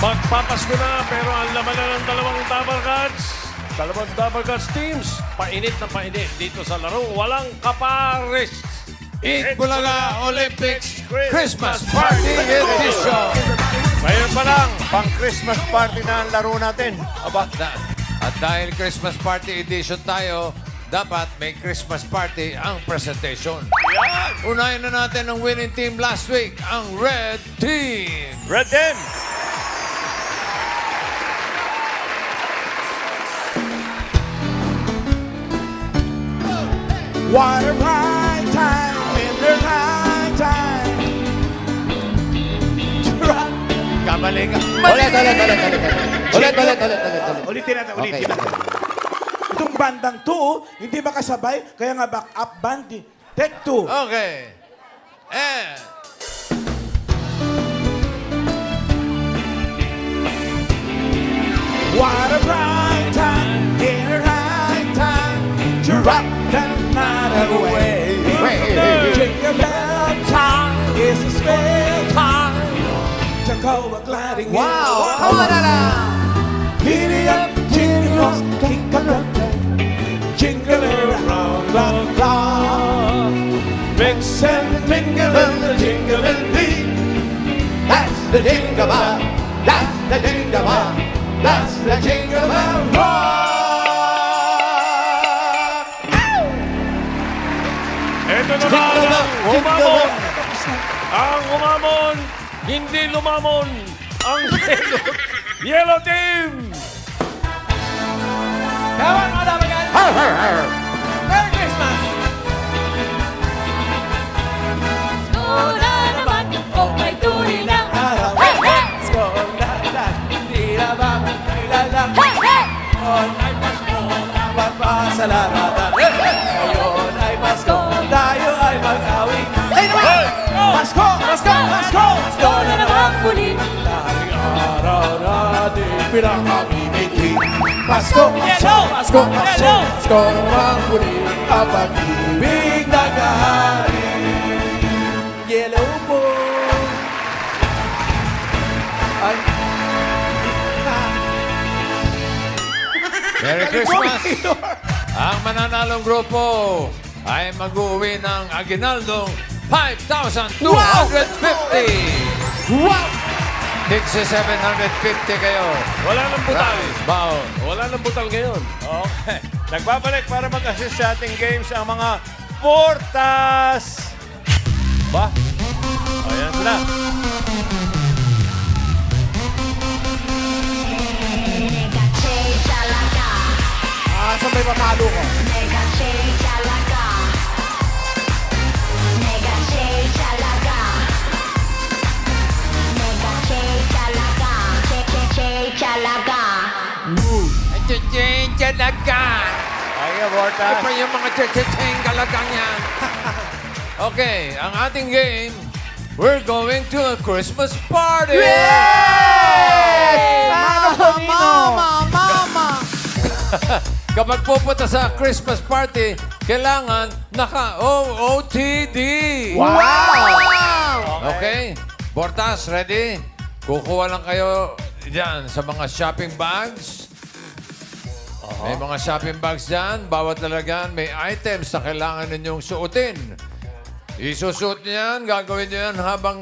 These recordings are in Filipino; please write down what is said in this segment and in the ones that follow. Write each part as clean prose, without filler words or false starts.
Magpapasko na pero ang laman na ng dalawang Dabber Gods teams. Painit na painit dito sa laro. Walang kapares. Eat Bulaga Olympics Christmas Party Edition. Ngayon pa lang, pang-Christmas party na ang laro natin. Aba, At dahil Christmas Party Edition tayo, dapat may Christmas party ang presentation. Unahin na natin ang winning team last week, ang Red Team. Red Team! What a right time in the right time to rock. Kamali ka. Ulitin natin. Itong bandang to, hindi makasabay, kaya nga back up band. Take two. Okay. And... What a right time in the right time to rock the night away. Jingle bell time is a spell time to go a gliding in. Wow! Come on, Giddy up, jingles, kick a drum, jingle around the clock. Mix and mingle and the jingling beat. That's the jingle bell, that's the jingle bell, that's the jingle bell rock. Ito naman ang umamon. Ang umamon, hindi lumamon. Ang Yellow Team. Come on, mga dabagan! Merry Christmas! Una naman kung may tuloy ng Araw, Hey! Hey! Skol na lang, hindi na ba kailangan? Hey! Hey! Ngayon ay Pasko, dapat pasalamatan. Ngayon ay Pasko, tayo ay mag-awing. Ay naman! Pasko! Pasko! Pasko! Pasko na naman muli. Daling araw natin pinakamimiti. Pasko! Pasko! Pasko! Pasko! Pasko na naman muli ang pag-ibig na kahari. Yellow boy. Ay. Merry Christmas! Ang mananalong grupo ay mag-uwi ng aginaldong 5,250! Wow! Tigsi 750 kayo. Wala nang butal. Baon. Wala nang butal ngayon. Okay. Nagbabalik para mag-assist sa ating games ang mga Portas. Ba? Ayan sila. Saan may papalo ko? Chiching talaga. Ayan, Portas. Pa yung mga chiching talagang yan. Okay, ang ating game, we're going to a Christmas party! Mama! Kapag pupunta sa Christmas party, kailangan naka-OOTD. Wow! Okay? Bortas, ready? Kukuha lang kayo dyan sa mga shopping bags. May mga shopping bags dyan. Bawat lalagyan, may items na kailangan ninyong suotin. Isusuot niyo yan, gagawin niyo yan habang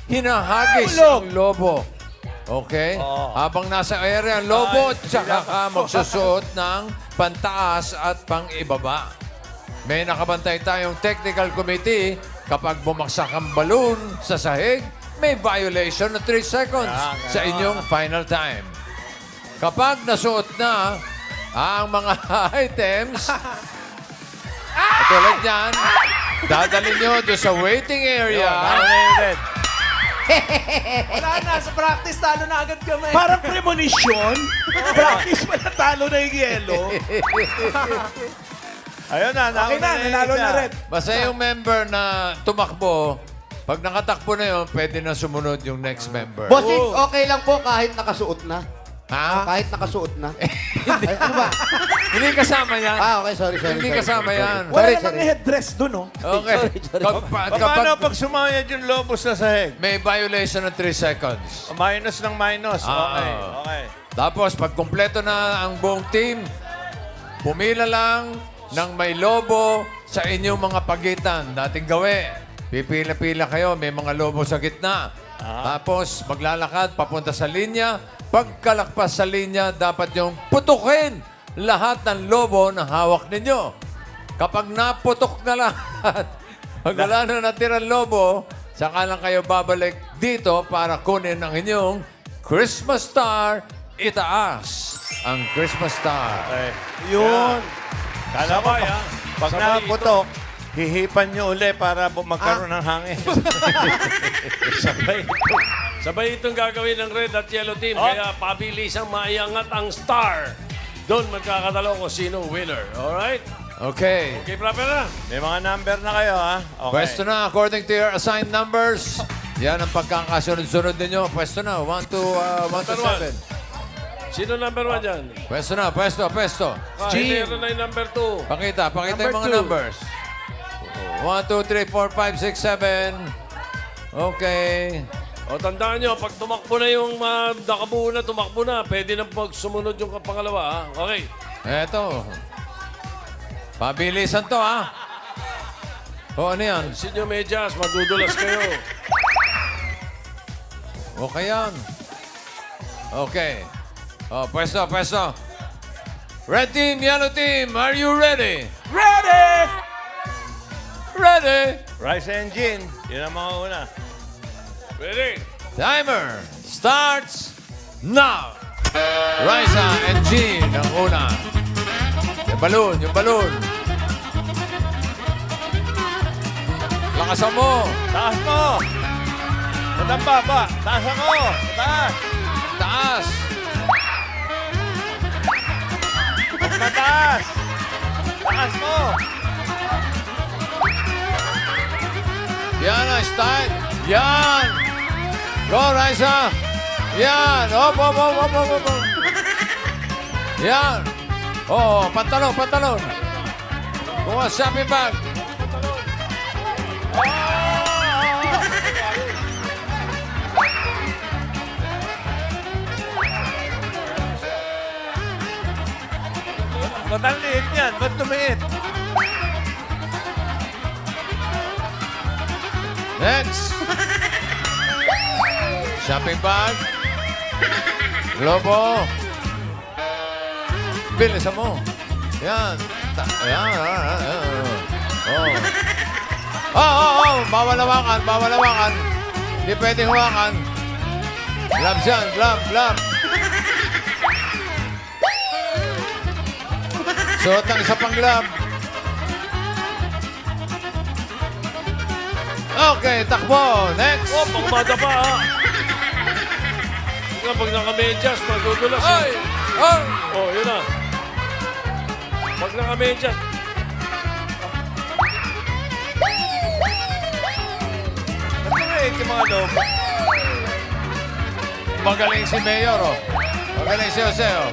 hinahagis ang lobo. Okay? Habang nasa area ang lobo, tsaka ka magsusuot ng pantaas at pang-ibaba. May nakabantay tayong technical committee. Kapag bumaksak ang balloon sa sahig, may violation na 3 seconds sa inyong final time. Kapag nasuot na ang mga items, tulad yan, dadalhin nyo doon sa waiting area. Wala na, sa practice, talo na agad kami. Parang premonition. Practice pa natalo na yung yelo. Ayun na, Okay na, nanalo na rin. Basta yung member na tumakbo, pag nakatakbo na yun, pwede na sumunod yung next member. Bossing, okay lang po kahit nakasuot na. Ha? Kahit nakasuot na. Ay, ano ba? Hindi kasama yan. Okay, sorry. Hindi kasama yan. Wala Sorry, namang sorry. headdress doon, no? Okay. Paano pag sumayad yung lobo sa sahig? may violation ng 3 seconds. Minus ng minus. Okay. Ah. Okay. Tapos, pag kumpleto na ang buong team, pumila lang ng may lobo sa inyong mga pagitan. Dating gawi. Pipila-pila kayo, may mga lobo sa gitna. Tapos, maglalakad papunta sa linya. Pagkalakpas sa linya, dapat yung putukin lahat ng lobo na hawak ninyo. Kapag naputok na lahat, pag wala na natirang lobo, saka lang kayo babalik dito para kunin ang inyong Christmas star. Itaas ang Christmas star. Okay. Yun. Kala ko, Sabay, ha? pag Sabay nakaputok, hihipan nyo uli para magkaroon ng hangin. Sabay itong gagawin ng red at yellow team. Oh. Kaya pabilisang maiangat ang star. Doon magkakatalo kung sino winner. Alright? Okay. Okay, proper na. May mga number na kayo, ha? Okay. Pwesto na according to your assigned numbers. Yan ang pagkakasunod-sunod ninyo. Pwesto na. 1 to Number 7. Sino number 1 dyan? Pwesto na. Pwesto. Hindi na yung number 2. Pakita Number yung mga two. numbers. 1, 2, 3, 4, 5, 6, 7. Okay. O tandaan nyo, pag tumakbo na yung nakabuo na, tumakbo na, pwede na pag sumunod yung pangalawa, ha? Okay. Eto. Pabilisan to, ha? O, ano yan? Sinyo medyas, madudulas kayo. Okay yan. Okay. O, pwesto. Red team, yellow team, are you ready? Ready! Ready? Rice engine. Yun ang mga una. Ready? Timer starts now. Raisa and Jean ang una. Yung balloon. Lakasan mo. Taas mo! Matang baba. Taasan mo! Taas! Taas. Mataas! Taas mo! Yan ang start. Yan. Go, Raisa. Yan. Op. Yan. Oh, pantalon. Kuha shopping bag. Ba't ang liit yan? Ba't tumiit? Next. Shopping bag. Globo. Bilisan mo. Yan. Yan. Oh. Bawal hawakan. Hindi pwedeng hawakan. Gloves yan. Glove. Suot ang isa pang glove. Okay, takbo. Next. Oh, pangmada pa, ha? Pag naka-medyas, madudulas. Ay! Ay! Oh, yun na. Pag naka-medyas. Ba't tumiit yung mga lobo? Magaling si Mayor, oh. Magaling si Jose, oh.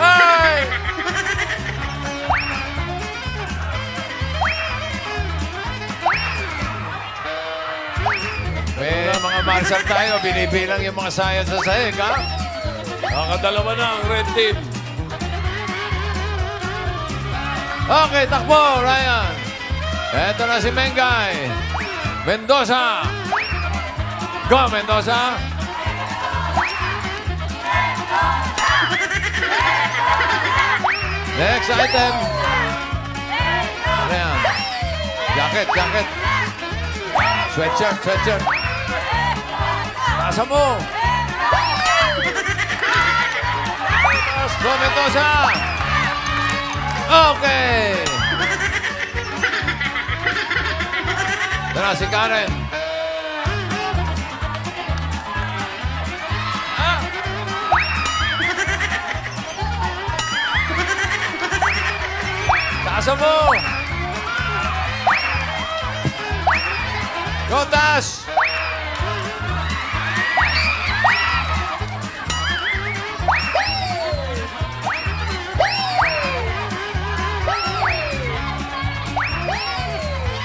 Ay! May mga marshal tayo, binibilang yung mga sayad sa sahig, ha? Nakadalawa na ang red team. Okay, takbo, Ryan. Eto na si Mengay. Mendoza. Go, Mendoza. Next item. Ano yan? Jacket. Sweatshirt. Tasa mo. Go, Mendoza. Okay. Tara, si Karen. Taasan mo. Go, Tash!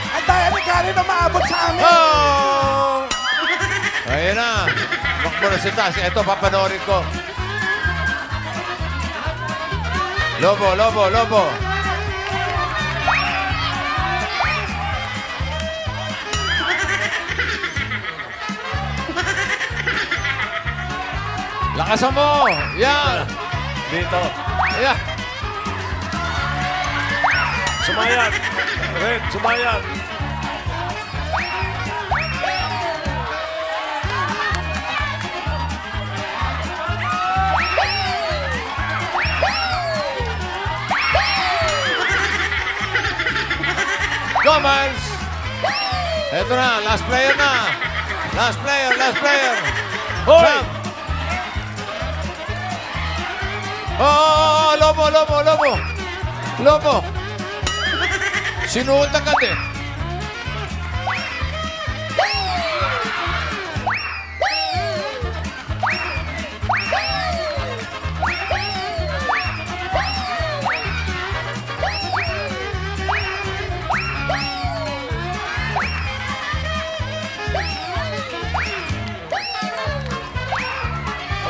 Ang daya ni Karen na maabot sa amin. Oh! Ayun na. Bakbo na si Tash. Ito, papanoorin ko. Lobo, lobo, lobo. Lakasan mo! Yan! Dito. Yan! Sumayat. Red, sumayat. Go, Miles! Ito na, last player na. Last player, last player. Hoy! Sam. Oh, lobo, lobo, lobo. Lobo. Sinuot agad eh.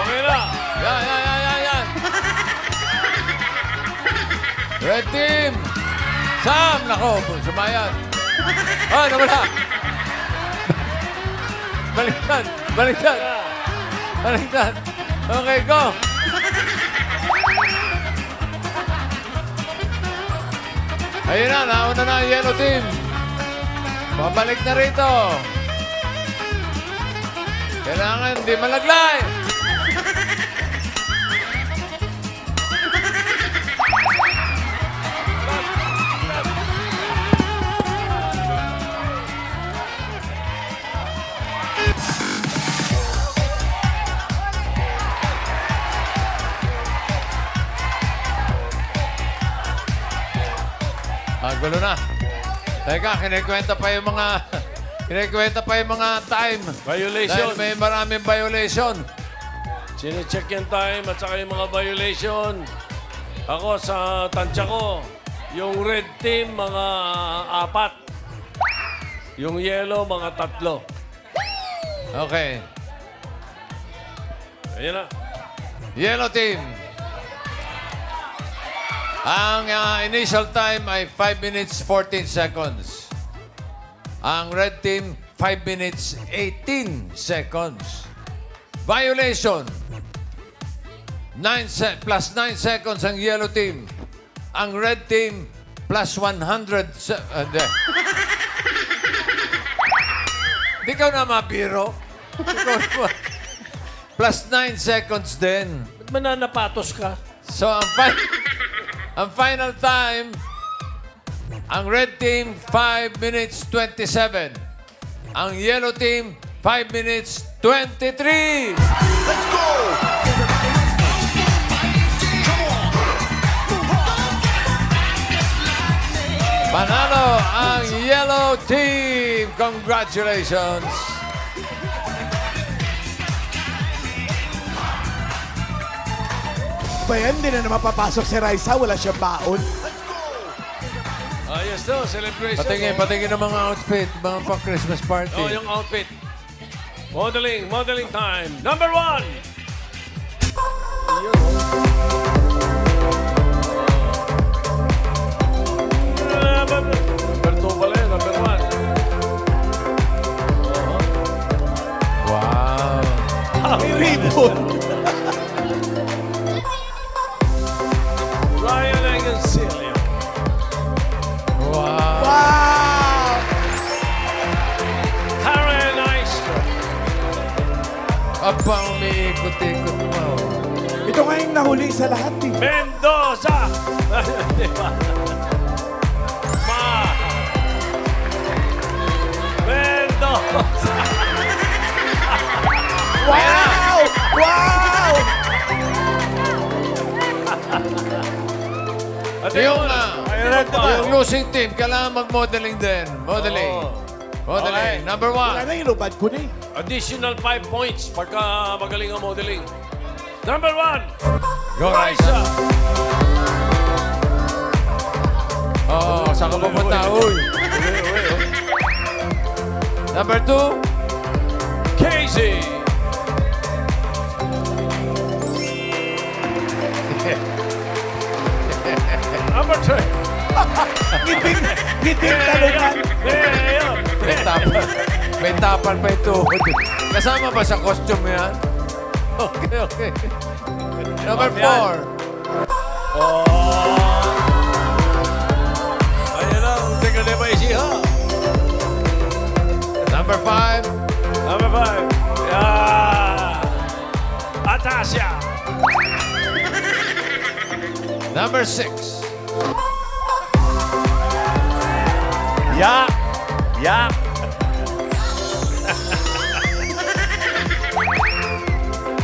Okay na. Yan. Red team. Sam, nako, sumayad. Oh, nawala. Baliktad, baliktad. Baliktad. Okay, go. Ayun na, nauna na ang yellow team. Pabalik na rito. Kailangan di malaglay. Gulo na. Teka, kinikwenta pa yung mga time. Violation. Dahil may maraming violation. Sine-check yung time at saka yung mga violation. Ako sa tansya ko, yung red team, mga 4. Yung yellow, mga 3. Okay. Ayan na. Yellow team. Ang initial time ay 5 minutes 14 seconds. Ang red team, 5 minutes 18 seconds. Violation. Plus 9 seconds ang yellow team. Ang red team, plus 100... Di ka na mabiro. Plus 9 seconds din. Ba't mananapatos ka? So, ang final time, ang red team, 5 minutes 27. Ang yellow team, 5 minutes 23. Panalo ang yellow team. Congratulations. Ba yan, hindi na naman papasok si Raisa. Wala siyang baon. Ayos to, celebration. Patingin ng mga outfit, mga pang-Christmas party. Oh, yung outfit. Modeling time. Number 1. Number 2 pala yun, number 1. Wow. May ribbon. Ryan Angoncillo. Wow. Wow! Karen Eistro. Abang umiikot-ikot mo. Ito nga yung nahuli sa lahat eh. Mendoza. Di ba? Mendoza. Wow! Wow! At Yung, ayun pa. yung losing team, kailangan mag-modeling din. Modeling. Oo. Modeling. Okay. Number Wala 1. na, inubad ko na eh. Additional 5 points pagka magaling ang modeling. Number 1, Go, Raisa. Oh, saan ka pupunta? Uy. Number 2. Casey. Number 3. Ngiting talungan. May tapal. May tapal pa ito. Kasama ba sa costume yan? Okay, okay. Number 4. Ayan na, hindi ka na ba isiha? Number 5. Number 5. Yeah. Atasha. Number 6. Yak! Yak!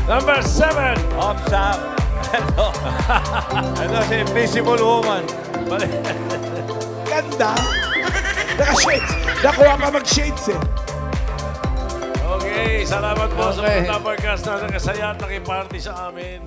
Number 7. Ops up! Ano? Ano si Invisible Woman? Ganda. Naka-shades. Nakuha ka mag-shades eh. Okay, salamat po sa Okay. mga Tabarkas na nakasaya at nakiparty sa amin.